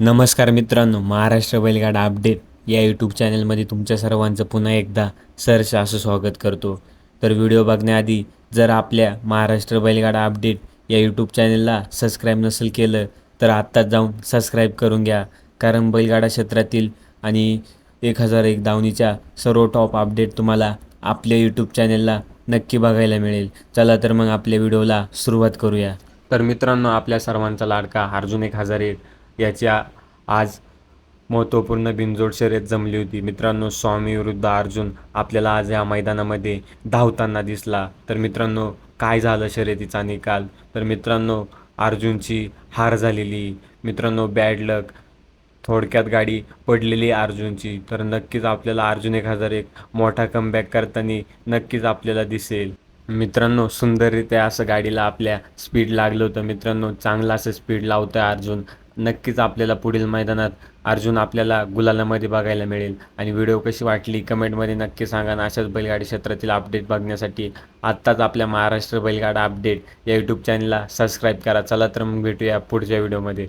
नमस्कार मित्रांनो, महाराष्ट्र बैलगाडा अपडेट या यूट्यूब चॅनलमध्ये तुमच्या सर्वांचं पुन्हा एकदा सहर्ष असं स्वागत करतो. तर व्हिडिओ बघण्याआधी जर आपल्या महाराष्ट्र बैलगाडा अपडेट या यूट्यूब चॅनलला सबस्क्राईब नसेल केलं तर आत्ताच जाऊन सबस्क्राईब करून घ्या. कारण बैलगाडा क्षेत्रातील आणि 1001 धावणीच्या सर्व टॉप अपडेट तुम्हाला आपल्या यूट्यूब चॅनलला नक्की बघायला मिळेल. चला तर मग आपल्या व्हिडिओला सुरुवात करूया. तर मित्रांनो, आपल्या सर्वांचा लाडका अर्जुन 1001 याच्या आज महत्त्वपूर्ण बिनजोड शर्यत जमली होती. मित्रांनो, स्वामी विरुद्ध अर्जुन आपल्याला आज या मैदानामध्ये धावताना दिसला. तर मित्रांनो, काय झालं शर्यतीचा निकाल? तर मित्रांनो, अर्जुनची हार झालेली. मित्रांनो, बॅड लक, थोडक्यात गाडी पडलेली अर्जुनची. तर नक्कीच आपल्याला अर्जुन 1001 मोठा कमबॅक करताना नक्कीच आपल्याला दिसेल. मित्रांनो, सुंदररित्या असं गाडीला आपल्या स्पीड लागलं होतं. मित्रांनो, चांगलं असं स्पीड लावतोय अर्जुन. नक्कीच आपल्याला पुढील मैदानात अर्जुन आपल्याला गुलालामध्ये बघायला मिळेल. आणि व्हिडिओ कशी वाटली कमेंटमध्ये नक्की सांगा. आणि अशाच बैलगाडी क्षेत्रातील अपडेट बघण्यासाठी आत्ताच आपल्या महाराष्ट्र बैलगाडा अपडेट या यूट्यूब चॅनलला सबस्क्राईब करा. चला तर मग भेटूया पुढच्या व्हिडिओमध्ये.